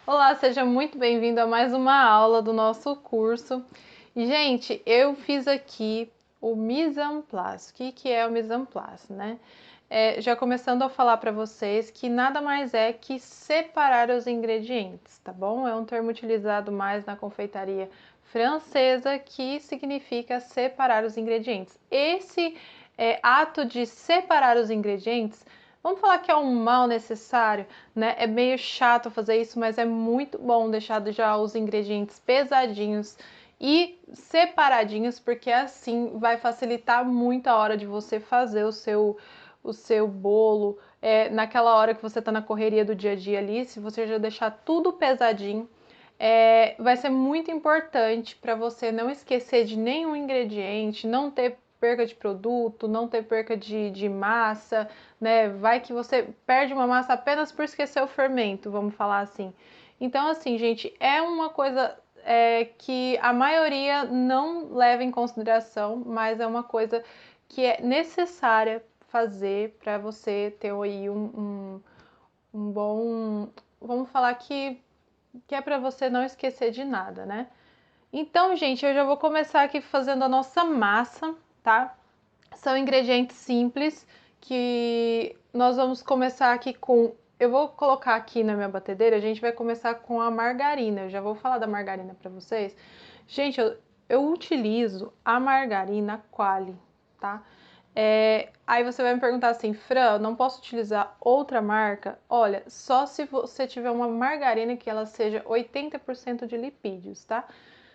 Olá, seja muito bem-vindo a mais uma aula do nosso curso. E, gente, eu fiz aqui o mise en place. O que é o mise en place, né? Já começando a falar para vocês que nada mais é que separar os ingredientes, tá bom? É um termo utilizado mais na confeitaria francesa que significa separar os ingredientes. Esse ato de separar os ingredientes, vamos falar que é um mal necessário, né? É meio chato fazer isso, mas é muito bom deixar já os ingredientes pesadinhos e separadinhos, porque assim vai facilitar muito a hora de você fazer o seu bolo. Naquela hora que você está na correria do dia a dia ali, se você já deixar tudo pesadinho, vai ser muito importante para você não esquecer de nenhum ingrediente, não ter perca de produto, não ter perca de massa, né? Vai que você perde uma massa apenas por esquecer o fermento, vamos falar assim. Então, assim, gente, é uma coisa que a maioria não leva em consideração, mas é uma coisa que é necessária fazer para você ter aí um bom. Vamos falar que é para você não esquecer de nada, né? Então, gente, eu já vou começar aqui fazendo a nossa massa, tá? São ingredientes simples que nós vamos começar aqui com. Eu vou colocar aqui na minha batedeira, a gente vai começar com a margarina. Eu já vou falar da margarina para vocês. Gente, eu utilizo a margarina Qualy, tá? Aí você vai me perguntar assim, Fran, não posso utilizar outra marca? Olha, só se você tiver uma margarina que ela seja 80% de lipídios, tá?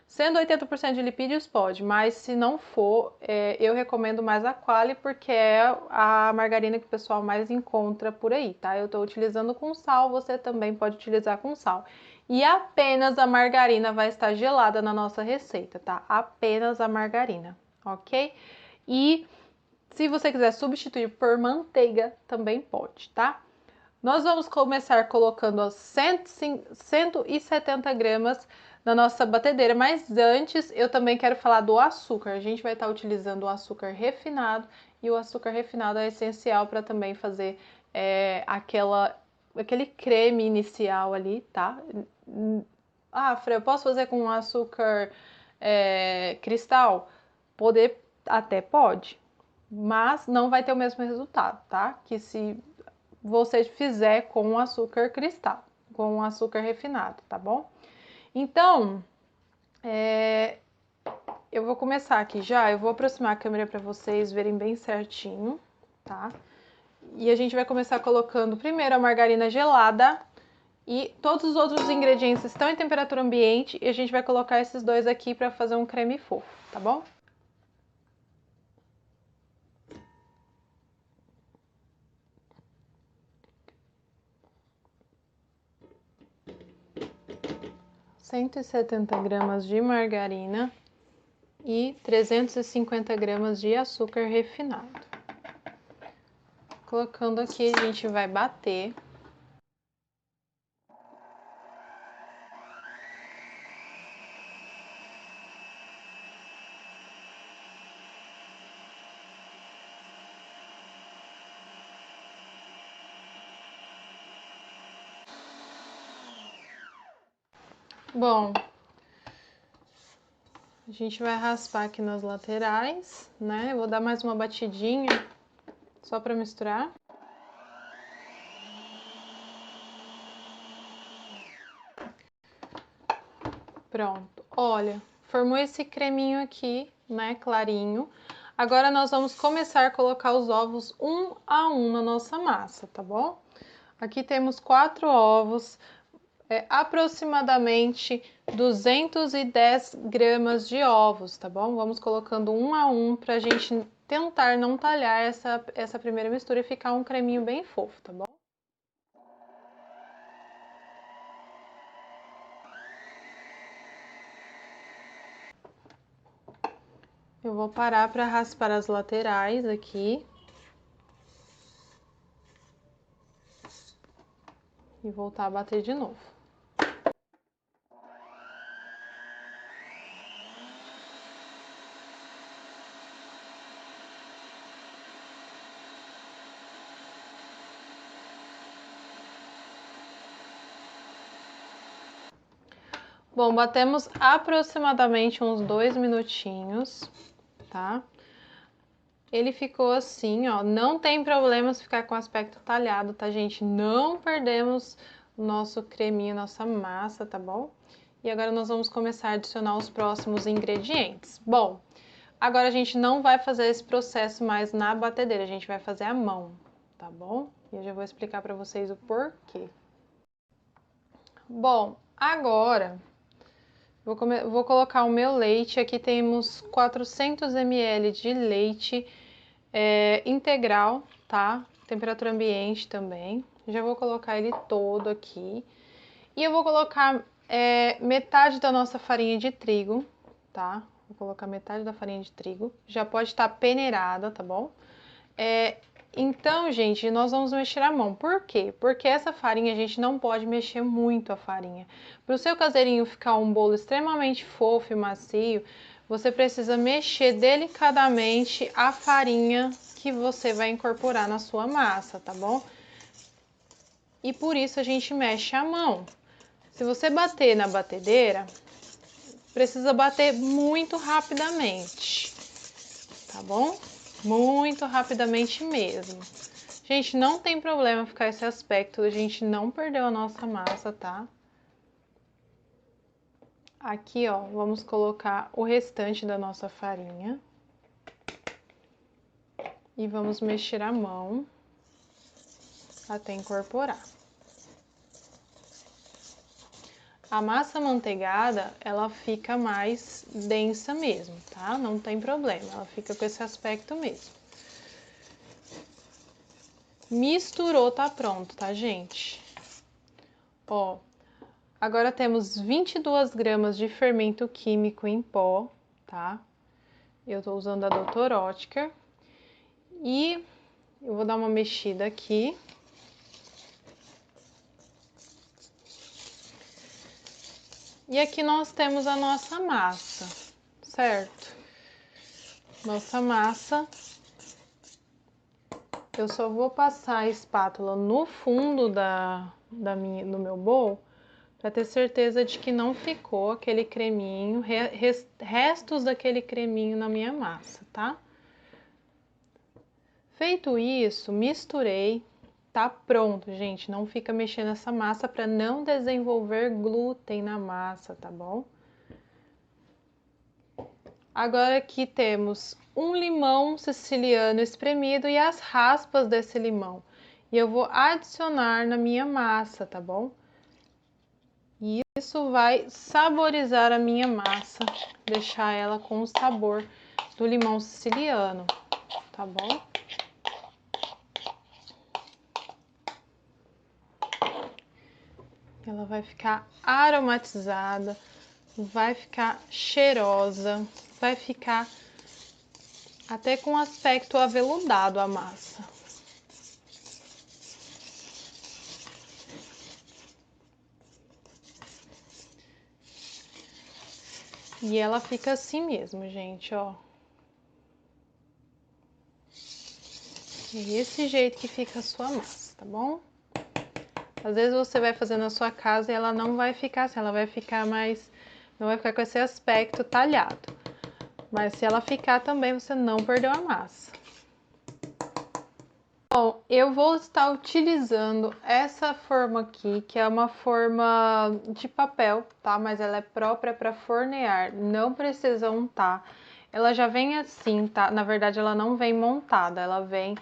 Sendo 80% de lipídios, pode, mas se não for, eu recomendo mais a Qualy, porque é a margarina que o pessoal mais encontra por aí, tá? Eu estou utilizando com sal, você também pode utilizar com sal. E apenas a margarina vai estar gelada na nossa receita, tá? Apenas a margarina, ok? E se você quiser substituir por manteiga, também pode, tá? Nós vamos começar colocando 170 gramas na nossa batedeira, mas antes eu também quero falar do açúcar. A gente vai estar utilizando o açúcar refinado e o açúcar refinado é essencial para também fazer aquele creme inicial ali, tá? Ah, Fran, eu posso fazer com açúcar cristal? Poder até pode, mas não vai ter o mesmo resultado, tá? Que se você fizer com açúcar cristal, com açúcar refinado, tá bom? Então, eu vou começar aqui já, eu vou aproximar a câmera para vocês verem bem certinho, tá? E a gente vai começar colocando primeiro a margarina gelada e todos os outros ingredientes estão em temperatura ambiente e a gente vai colocar esses dois aqui para fazer um creme fofo, tá bom? Cento e setenta gramas de margarina e 350 gramas de açúcar refinado. Colocando aqui, a gente vai bater. Bom, a gente vai raspar aqui nas laterais, né? Eu vou dar mais uma batidinha, só para misturar. Pronto. Olha, formou esse creminho aqui, né? Clarinho. Agora nós vamos começar a colocar os ovos um a um na nossa massa, tá bom? Aqui temos 4 ovos, aproximadamente 210 gramas de ovos, tá bom? Vamos colocando um a um pra gente tentar não talhar essa primeira mistura e ficar um creminho bem fofo, tá bom? Eu vou parar para raspar as laterais aqui. E voltar a bater de novo. Bom, batemos aproximadamente uns 2 minutinhos, tá? Ele ficou assim, ó, não tem problema se ficar com aspecto talhado, tá, gente? Não perdemos o nosso creminho, nossa massa, tá bom? E agora nós vamos começar a adicionar os próximos ingredientes. Bom, agora a gente não vai fazer esse processo mais na batedeira, a gente vai fazer à mão, tá bom? E eu já vou explicar para vocês o porquê. Bom, agora vou colocar o meu leite. Aqui temos 400 ml de leite integral, tá? Temperatura ambiente também. Já vou colocar ele todo aqui. E eu vou colocar metade da nossa farinha de trigo, tá? Vou colocar metade da farinha de trigo. Já pode estar peneirada, tá bom? Então, gente, nós vamos mexer a mão. Por quê? Porque essa farinha a gente não pode mexer muito a farinha. Para o seu caseirinho ficar um bolo extremamente fofo e macio, você precisa mexer delicadamente a farinha que você vai incorporar na sua massa, tá bom? E por isso a gente mexe a mão. Se você bater na batedeira, precisa bater muito rapidamente, tá bom? Muito rapidamente mesmo. Gente, não tem problema ficar esse aspecto, a gente não perdeu a nossa massa, tá? Aqui, ó, vamos colocar o restante da nossa farinha. E vamos mexer a mão até incorporar. A massa amanteigada, ela fica mais densa mesmo, tá? Não tem problema, ela fica com esse aspecto mesmo. Misturou, tá pronto, tá, gente? Ó, agora temos 22 gramas de fermento químico em pó, tá? Eu tô usando a Dr. Oetker. E eu vou dar uma mexida aqui. E aqui nós temos a nossa massa, certo? Nossa massa. Eu só vou passar a espátula no fundo do meu bowl para ter certeza de que não ficou aquele creminho, restos daquele creminho na minha massa, tá? Feito isso, misturei, tá pronto, gente. Não fica mexendo essa massa para não desenvolver glúten na massa, tá bom? Agora aqui temos um limão siciliano espremido e as raspas desse limão. E eu vou adicionar na minha massa, tá bom? E isso vai saborizar a minha massa, deixar ela com o sabor do limão siciliano, tá bom? Ela vai ficar aromatizada, vai ficar cheirosa, vai ficar até com aspecto aveludado a massa. E ela fica assim mesmo, gente, ó. É esse jeito que fica a sua massa, tá bom? Às vezes você vai fazer na sua casa e ela não vai ficar assim, ela vai ficar mais... não vai ficar com esse aspecto talhado. Mas se ela ficar também, você não perdeu a massa. Bom, eu vou estar utilizando essa forma aqui, que é uma forma de papel, tá? Mas ela é própria para fornear, não precisa untar. Ela já vem assim, tá? Na verdade, ela não vem montada, ela vem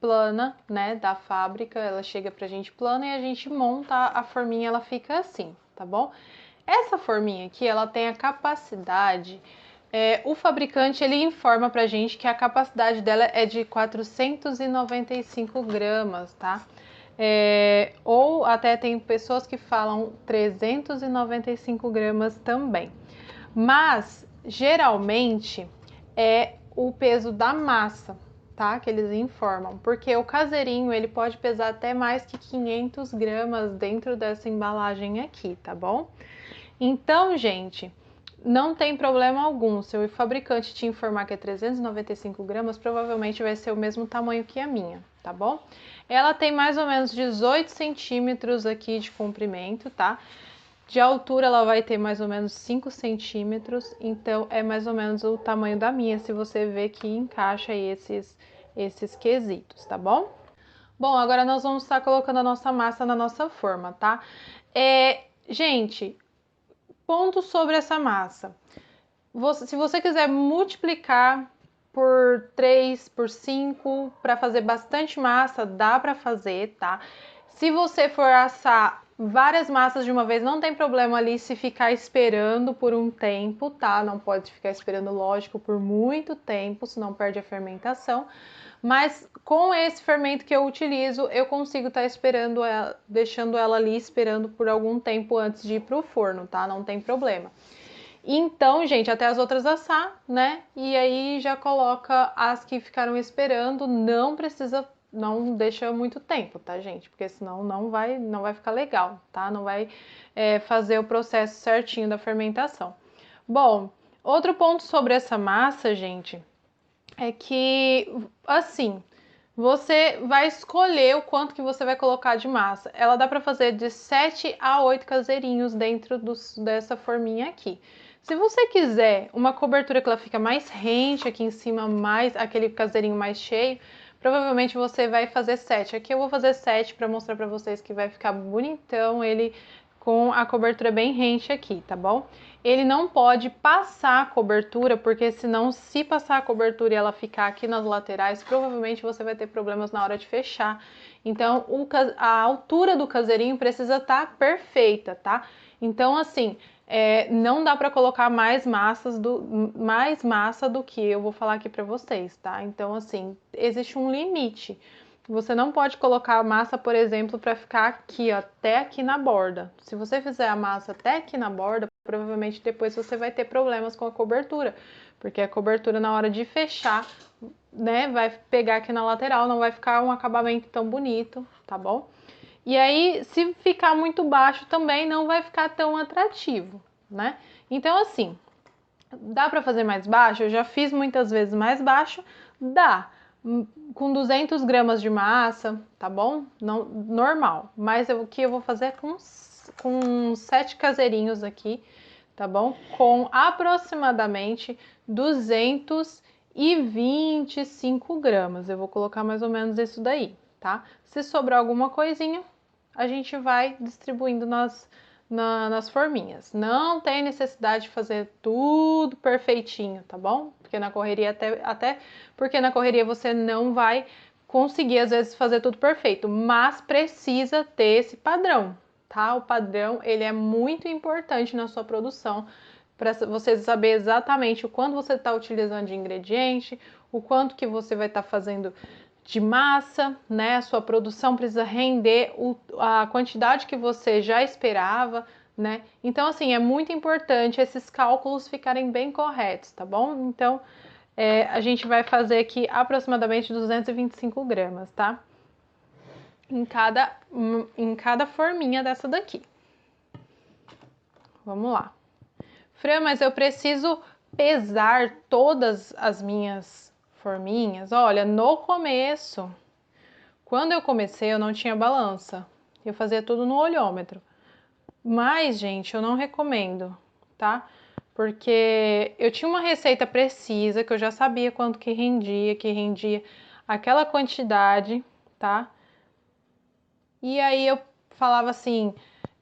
plana, né, da fábrica. Ela chega pra gente plana e a gente monta a forminha, ela fica assim, tá bom? Essa forminha aqui, ela tem a capacidade... o fabricante ele informa pra gente que a capacidade dela é de 495 gramas, tá? Ou até tem pessoas que falam 395 gramas também. Mas, geralmente, é o peso da massa, tá? Que eles informam. Porque o caseirinho, ele pode pesar até mais que 500 gramas dentro dessa embalagem aqui, tá bom? Então, gente... não tem problema algum, se o fabricante te informar que é 395 gramas, provavelmente vai ser o mesmo tamanho que a minha, tá bom? Ela tem mais ou menos 18 centímetros aqui de comprimento, tá? De altura ela vai ter mais ou menos 5 centímetros, então é mais ou menos o tamanho da minha, se você vê que encaixa esses quesitos, tá bom? Bom, agora nós vamos estar colocando a nossa massa na nossa forma, tá? Gente, ponto sobre essa massa. Se você quiser multiplicar por 3, por 5, para fazer bastante massa, dá para fazer, tá? Se você for assar várias massas de uma vez, não tem problema ali se ficar esperando por um tempo, tá? Não pode ficar esperando, lógico, por muito tempo, senão perde a fermentação. Mas com esse fermento que eu utilizo, eu consigo estar esperando ela, deixando ela ali esperando por algum tempo antes de ir pro forno, tá? Não tem problema. Então, gente, até as outras assar, né? E aí já coloca as que ficaram esperando, não precisa, não deixa muito tempo, tá, gente? Porque senão não vai ficar legal, tá? Não vai fazer o processo certinho da fermentação. Bom, outro ponto sobre essa massa, gente, é que, assim, você vai escolher o quanto que você vai colocar de massa. Ela dá para fazer de 7 a 8 caseirinhos dentro dessa forminha aqui. Se você quiser uma cobertura que ela fica mais rente aqui em cima, mais aquele caseirinho mais cheio, provavelmente você vai fazer 7. Aqui eu vou fazer 7 para mostrar para vocês que vai ficar bonitão ele com a cobertura bem rente aqui, tá bom? Ele não pode passar a cobertura, porque senão, se passar a cobertura e ela ficar aqui nas laterais, provavelmente você vai ter problemas na hora de fechar. Então, a altura do caseirinho precisa estar perfeita, tá? Então, assim, não dá para colocar mais massa do que eu vou falar aqui para vocês, tá? Então, assim, existe um limite. Você não pode colocar a massa, por exemplo, para ficar aqui, ó, até aqui na borda. Se você fizer a massa até aqui na borda, provavelmente depois você vai ter problemas com a cobertura, porque a cobertura na hora de fechar, né, vai pegar aqui na lateral, não vai ficar um acabamento tão bonito, tá bom? E aí, se ficar muito baixo também, não vai ficar tão atrativo, né? Então, assim, dá para fazer mais baixo? Eu já fiz muitas vezes mais baixo, dá. Com 200 gramas de massa, tá bom? Não, normal. Mas o que eu vou fazer é com 7 caseirinhos aqui, tá bom? Com aproximadamente 225 gramas. Eu vou colocar mais ou menos isso daí, tá? Se sobrar alguma coisinha, a gente vai distribuindo nas forminhas. Não tem necessidade de fazer tudo perfeitinho, tá bom? Porque na correria, até porque na correria você não vai conseguir, às vezes, fazer tudo perfeito, mas precisa ter esse padrão, tá? O padrão, ele é muito importante na sua produção, para você saber exatamente o quanto você está utilizando de ingrediente, o quanto que você vai estar fazendo de massa, né? A sua produção precisa render a quantidade que você já esperava, né? Então, assim, é muito importante esses cálculos ficarem bem corretos, tá bom? Então, a gente vai fazer aqui aproximadamente 225 gramas, tá? Em cada forminha dessa daqui. Vamos lá. Fran, mas eu preciso pesar todas as minhas forminhas? Olha, no começo, quando eu comecei, eu não tinha balança. Eu fazia tudo no olhômetro. Mas, gente, eu não recomendo, tá? Porque eu tinha uma receita precisa, que eu já sabia quanto que rendia aquela quantidade, tá? E aí eu falava assim,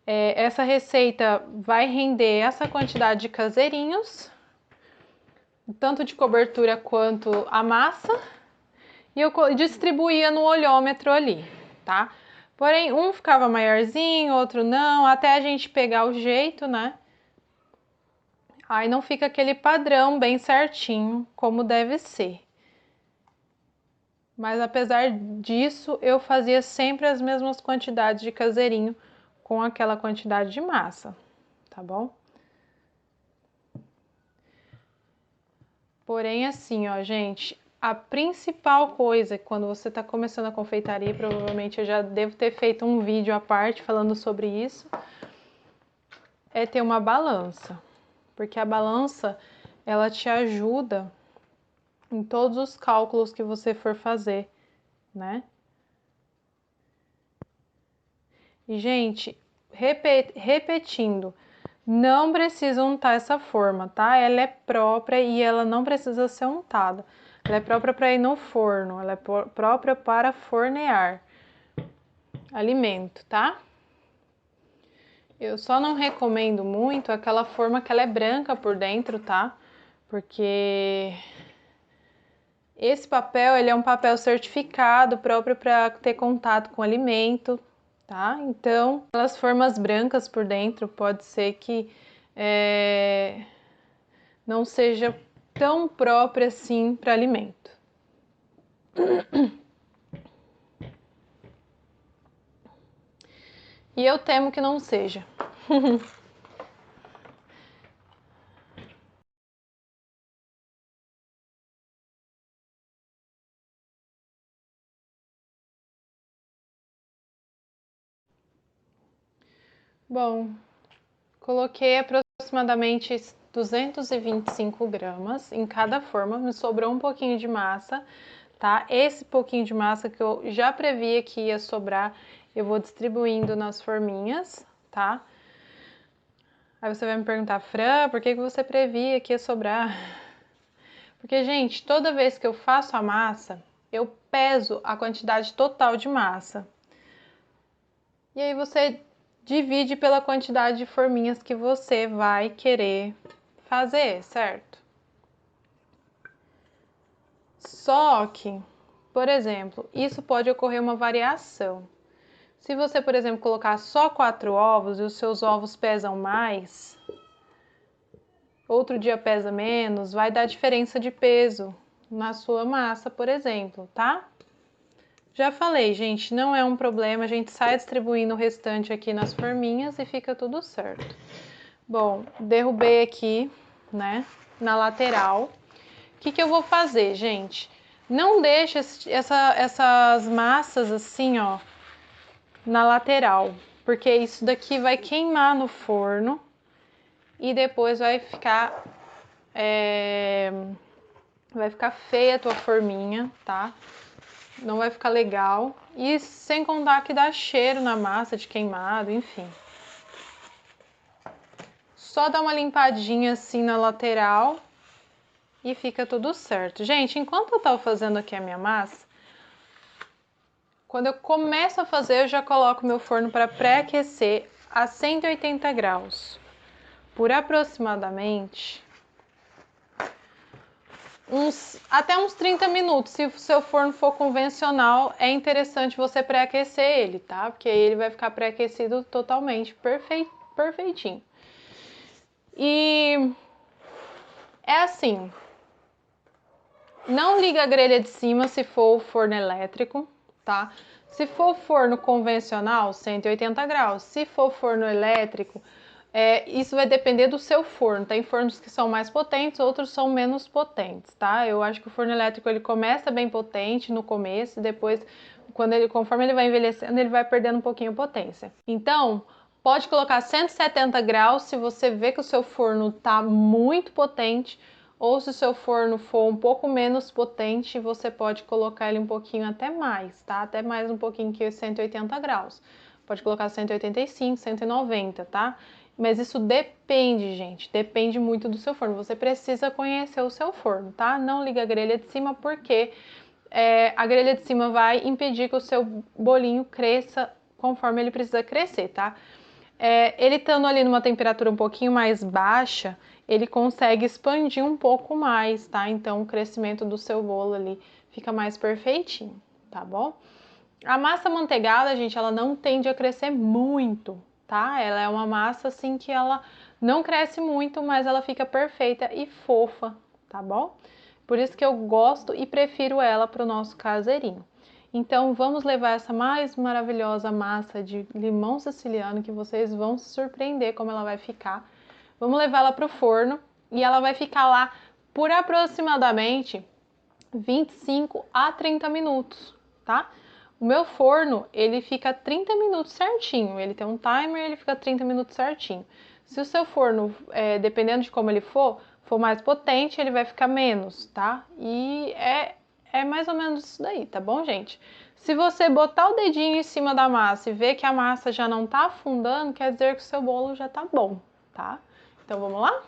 essa receita vai render essa quantidade de caseirinhos, tanto de cobertura quanto a massa, e eu distribuía no olhômetro ali, tá? Porém, um ficava maiorzinho, outro não, até a gente pegar o jeito, né? Aí não fica aquele padrão bem certinho, como deve ser. Mas apesar disso, eu fazia sempre as mesmas quantidades de caseirinho com aquela quantidade de massa, tá bom? Porém, assim, ó, gente, a principal coisa quando você tá começando a confeitaria, provavelmente eu já devo ter feito um vídeo à parte falando sobre isso, é ter uma balança. Porque a balança, ela te ajuda em todos os cálculos que você for fazer, né? E, gente, repetindo, não precisa untar essa forma, tá? Ela é própria e ela não precisa ser untada. Ela é própria para ir no forno, ela é própria para fornear alimento, tá? Eu só não recomendo muito aquela forma que ela é branca por dentro, tá? Porque esse papel, ele é um papel certificado, próprio para ter contato com o alimento, tá? Então, aquelas formas brancas por dentro, pode ser que não seja tão própria assim para alimento. E eu temo que não seja. Bom, coloquei aproximadamente 225 gramas em cada forma, me sobrou um pouquinho de massa, tá? Esse pouquinho de massa que eu já previa que ia sobrar, eu vou distribuindo nas forminhas, tá? Aí você vai me perguntar, Fran, por que você previa que ia sobrar? Porque, gente, toda vez que eu faço a massa, eu peso a quantidade total de massa. E aí você divide pela quantidade de forminhas que você vai querer fazer, certo? Só que, por exemplo, isso pode ocorrer uma variação. Se você, por exemplo, colocar só 4 ovos e os seus ovos pesam mais, outro dia pesa menos, vai dar diferença de peso na sua massa, por exemplo, tá? Já falei, gente, não é um problema, a gente sai distribuindo o restante aqui nas forminhas e fica tudo certo. Bom, derrubei aqui, né, na lateral. O que eu vou fazer, gente? Não deixe essas massas assim, ó, na lateral, porque isso daqui vai queimar no forno e depois vai ficar feia a tua forminha, tá? Não vai ficar legal. E sem contar que dá cheiro na massa de queimado, enfim. Só dá uma limpadinha assim na lateral e fica tudo certo. Gente, enquanto eu tava fazendo aqui a minha massa, quando eu começo a fazer, eu já coloco meu forno para pré-aquecer a 180 graus. Por aproximadamente até uns 30 minutos. Se o seu forno for convencional, é interessante você pré-aquecer ele, tá? Porque aí ele vai ficar pré-aquecido totalmente, perfeitinho. E é assim, não liga a grelha de cima se for o forno elétrico, tá? Se for forno convencional, 180 graus. Se for forno elétrico, isso vai depender do seu forno. Tem fornos que são mais potentes, outros são menos potentes, tá? Eu acho que o forno elétrico ele começa bem potente no começo, e depois, conforme ele vai envelhecendo, ele vai perdendo um pouquinho a potência. Então, pode colocar 170 graus se você vê que o seu forno tá muito potente, ou se o seu forno for um pouco menos potente, você pode colocar ele um pouquinho até mais, tá? Até mais um pouquinho que 180 graus. Pode colocar 185, 190, tá? Mas isso depende, gente, depende muito do seu forno. Você precisa conhecer o seu forno, tá? Não liga a grelha de cima porque a grelha de cima vai impedir que o seu bolinho cresça conforme ele precisa crescer, tá? Ele estando ali numa temperatura um pouquinho mais baixa, ele consegue expandir um pouco mais, tá? Então o crescimento do seu bolo ali fica mais perfeitinho, tá bom? A massa amanteigada, gente, ela não tende a crescer muito, tá? Ela é uma massa assim que ela não cresce muito, mas ela fica perfeita e fofa, tá bom? Por isso que eu gosto e prefiro ela para o nosso caseirinho. Então vamos levar essa mais maravilhosa massa de limão siciliano que vocês vão se surpreender como ela vai ficar. Vamos levá-la para o forno e ela vai ficar lá por aproximadamente 25 a 30 minutos, tá? O meu forno, ele fica 30 minutos certinho, ele tem um timer, ele fica 30 minutos certinho. Se o seu forno, dependendo de como ele for mais potente, ele vai ficar menos, tá? E é mais ou menos isso daí, tá bom, gente? Se você botar o dedinho em cima da massa e ver que a massa já não tá afundando, quer dizer que o seu bolo já tá bom, tá? Então vamos lá?